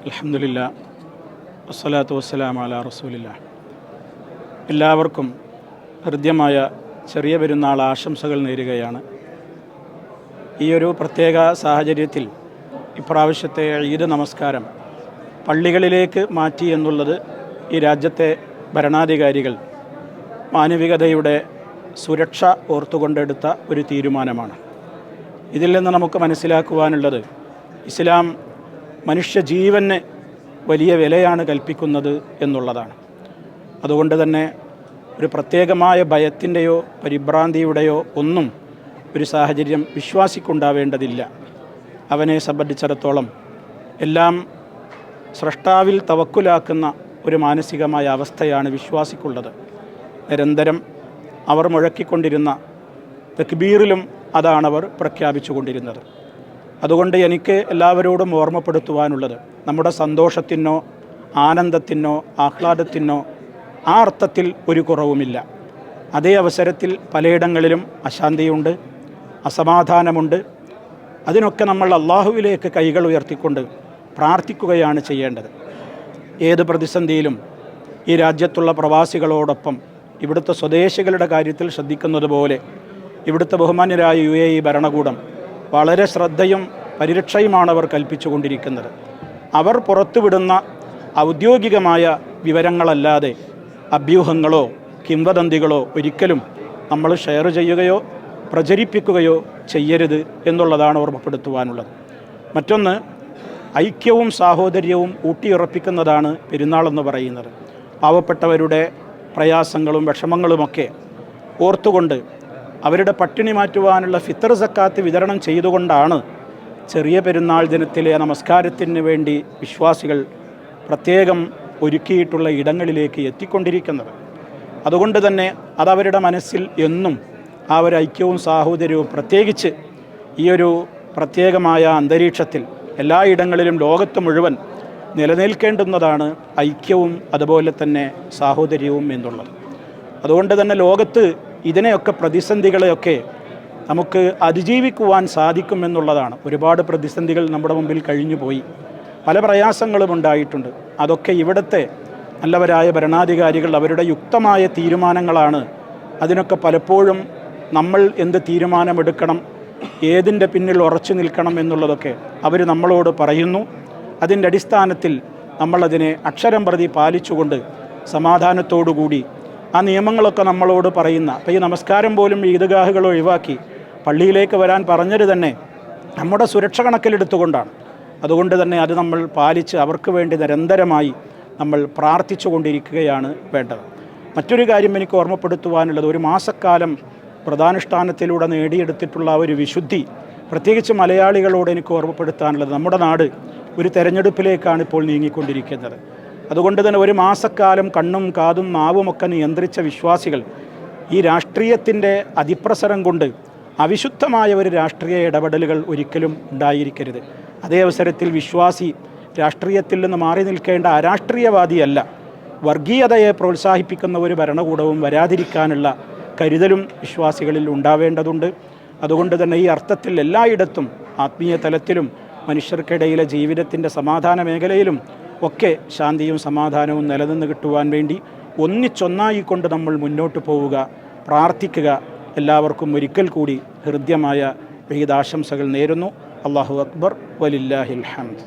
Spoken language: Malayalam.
അൽഹംദുലില്ലാ വസ്സലാത്തു വസ്സലാമു അലാ റസൂലില്ലാ. എല്ലാവർക്കും ഹൃദ്യമായ ചെറിയ പെരുന്നാൾ ആശംസകൾ നേരുകയാണ്. ഈയൊരു പ്രത്യേക സാഹചര്യത്തിൽ ഇപ്രാവശ്യത്തെ ഈദ് നമസ്കാരം പള്ളികളിലേക്ക് മാറ്റി എന്നുള്ളത് ഈ രാജ്യത്തെ ഭരണാധികാരികൾ മാനവികതയുടെ സുരക്ഷ ഓർത്തുകൊണ്ടെടുത്ത ഒരു തീരുമാനമാണ്. ഇതിൽ നിന്ന് നമുക്ക് മനസ്സിലാക്കുവാനുള്ളത്, ഇസ്ലാം മനുഷ്യജീവന് വലിയ വിലയാണ് കൽപ്പിക്കുന്നത് എന്നുള്ളതാണ്. അതുകൊണ്ട് തന്നെ ഒരു പ്രത്യേകമായ ഭയത്തിൻ്റെയോ പരിഭ്രാന്തിയുടെയോ ഒന്നും ഒരു സാഹചര്യം വിശ്വാസിക്കുണ്ടാവേണ്ടതില്ല. അവനെ സംബന്ധിച്ചിടത്തോളം എല്ലാം സ്രഷ്ടാവിൽ തവക്കുലാക്കുന്ന ഒരു മാനസികമായ അവസ്ഥയാണ് വിശ്വാസിക്കുള്ളത്. നിരന്തരം അവർ മുഴക്കിക്കൊണ്ടിരുന്ന തക്ബീറിലും അതാണവർ പ്രഖ്യാപിച്ചു കൊണ്ടിരുന്നത്. അതുകൊണ്ട് എനിക്ക് എല്ലാവരോടും ഓർമ്മപ്പെടുത്തുവാനുള്ളത്, നമ്മുടെ സന്തോഷത്തിനോ ആനന്ദത്തിനോ ആഹ്ലാദത്തിനോ ആ അർത്ഥത്തിൽ ഒരു കുറവുമില്ല. അതേ അവസരത്തിൽ പലയിടങ്ങളിലും അശാന്തിയുണ്ട്, അസമാധാനമുണ്ട്. അതിനൊക്കെ നമ്മൾ അള്ളാഹുവിലേക്ക് കൈകൾ ഉയർത്തിക്കൊണ്ട് പ്രാർത്ഥിക്കുകയാണ് ചെയ്യേണ്ടത്. ഏത് പ്രതിസന്ധിയിലും ഈ രാജ്യത്തുള്ള പ്രവാസികളോടൊപ്പം ഇവിടുത്തെ സ്വദേശികളുടെ കാര്യത്തിൽ ശ്രദ്ധിക്കുന്നത് പോലെ ഇവിടുത്തെ ബഹുമാന്യരായ UAE ഭരണകൂടം വളരെ ശ്രദ്ധയും പരിരക്ഷയുമാണ് അവർ കൽപ്പിച്ചുകൊണ്ടിരിക്കുന്നത്. അവർ പുറത്തുവിടുന്ന ഔദ്യോഗികമായ വിവരങ്ങളല്ലാതെ അഭ്യൂഹങ്ങളോ കിംവദന്തികളോ ഒരിക്കലും നമ്മൾ ഷെയർ ചെയ്യുകയോ പ്രചരിപ്പിക്കുകയോ ചെയ്യരുത് എന്നുള്ളതാണ് ഓർമ്മപ്പെടുത്തുവാനുള്ളത്. മറ്റൊന്ന്, ഐക്യവും സാഹോദര്യവും ഊട്ടിയുറപ്പിക്കുന്നതാണ് പെരുന്നാളെന്ന് പറയുന്നത്. പാവപ്പെട്ടവരുടെ പ്രയാസങ്ങളും വിഷമങ്ങളുമൊക്കെ ഓർത്തുകൊണ്ട് അവരുടെ പട്ടിണി മാറ്റുവാനുള്ള ഫിത്തർ സക്കാത്ത് വിതരണം ചെയ്തുകൊണ്ടാണ് ചെറിയ പെരുന്നാൾ ദിനത്തിലെ നമസ്കാരത്തിന് വേണ്ടി വിശ്വാസികൾ പ്രത്യേകം ഒരുക്കിയിട്ടുള്ള ഇടങ്ങളിലേക്ക് എത്തിക്കൊണ്ടിരിക്കുന്നത്. അതുകൊണ്ട് തന്നെ അതവരുടെ മനസ്സിൽ എന്നും ആ ഒരു ഐക്യവും സാഹോദര്യവും, പ്രത്യേകിച്ച് ഈയൊരു പ്രത്യേകമായ അന്തരീക്ഷത്തിൽ എല്ലായിടങ്ങളിലും ലോകത്ത് മുഴുവൻ നിലനിൽക്കേണ്ടുന്നതാണ് ഐക്യവും അതുപോലെ തന്നെ സാഹോദര്യവും എന്നുള്ളത്. അതുകൊണ്ട് തന്നെ ലോകത്ത് ഇതിനെയൊക്കെ, പ്രതിസന്ധികളെയൊക്കെ നമുക്ക് അതിജീവിക്കുവാൻ സാധിക്കുമെന്നുള്ളതാണ്. ഒരുപാട് പ്രതിസന്ധികൾ നമ്മുടെ മുമ്പിൽ കഴിഞ്ഞുപോയി, പല പ്രയാസങ്ങളും ഉണ്ടായിട്ടുണ്ട്. അതൊക്കെ ഇവിടുത്തെ നല്ലവരായ ഭരണാധികാരികൾ അവരുടെ യുക്തമായ തീരുമാനങ്ങളാണ്. അതിനൊക്കെ പലപ്പോഴും നമ്മൾ എന്ത് തീരുമാനമെടുക്കണം, ഏതിൻ്റെ പിന്നിൽ ഉറച്ചു നിൽക്കണം എന്നുള്ളതൊക്കെ അവർ നമ്മളോട് പറയുന്നു. അതിൻ്റെ അടിസ്ഥാനത്തിൽ നമ്മളതിനെ അക്ഷരം പ്രതി പാലിച്ചുകൊണ്ട് സമാധാനത്തോടുകൂടി ആ നിയമങ്ങളൊക്കെ നമ്മളോട് പറയുന്ന, അപ്പോൾ ഈ നമസ്കാരം പോലും ഈദ്ഗാഹുകൾ ഒഴിവാക്കി പള്ളിയിലേക്ക് വരാൻ പറഞ്ഞത് തന്നെ നമ്മുടെ സുരക്ഷ കണക്കിലെടുത്തുകൊണ്ടാണ്. അതുകൊണ്ട് തന്നെ അത് നമ്മൾ പാലിച്ച് അവർക്ക് വേണ്ടി നിരന്തരമായി നമ്മൾ പ്രാർത്ഥിച്ചു കൊണ്ടിരിക്കുകയാണ് വേണ്ടത്. മറ്റൊരു കാര്യം എനിക്ക് ഓർമ്മപ്പെടുത്തുവാനുള്ളത്, ഒരു മാസക്കാലം പ്രധാനുഷ്ഠാനത്തിലൂടെ നേടിയെടുത്തിട്ടുള്ള ഒരു വിശുദ്ധി, പ്രത്യേകിച്ച് മലയാളികളോട് എനിക്ക് ഓർമ്മപ്പെടുത്താനുള്ളത്, നമ്മുടെ നാട് ഒരു തെരഞ്ഞെടുപ്പിലേക്കാണ് ഇപ്പോൾ നീങ്ങിക്കൊണ്ടിരിക്കുന്നത്. അതുകൊണ്ട് തന്നെ ഒരു മാസക്കാലം കണ്ണും കാതും നാവുമൊക്കെ നിയന്ത്രിച്ച വിശ്വാസികൾ ഈ രാഷ്ട്രീയത്തിൻ്റെ അതിപ്രസരം കൊണ്ട് അവിശുദ്ധമായ ഒരു രാഷ്ട്രീയ ഇടപെടലുകൾ ഒരിക്കലും ഉണ്ടായിരിക്കരുത്. അതേ അവസരത്തിൽ വിശ്വാസി രാഷ്ട്രീയത്തിൽ നിന്ന് മാറി നിൽക്കേണ്ട അരാഷ്ട്രീയവാദിയല്ല. വർഗീയതയെ പ്രോത്സാഹിപ്പിക്കുന്ന ഒരു ഭരണകൂടവും വരാതിരിക്കാനുള്ള കരുതലും വിശ്വാസികളിൽ ഉണ്ടാവേണ്ടതുണ്ട്. അതുകൊണ്ട് തന്നെ ഈ അർത്ഥത്തിൽ എല്ലായിടത്തും ആത്മീയ തലത്തിലും മനുഷ്യർക്കിടയിലെ ജീവിതത്തിൻ്റെ സമാധാന മേഖലയിലും ഒക്കെ ശാന്തിയും സമാധാനവും നിലനിന്ന് കിട്ടുവാൻ വേണ്ടി ഒന്നിച്ചൊന്നായിക്കൊണ്ട് നമ്മൾ മുന്നോട്ട് പോവുക, പ്രാർത്ഥിക്കുക. എല്ലാവർക്കും ഒരിക്കൽ കൂടി ഹൃദ്യമായ ഈദ് ആശംസകൾ നേരുന്നു. അല്ലാഹു അക്ബർ, വലില്ലാഹിൽ ഹംദ്.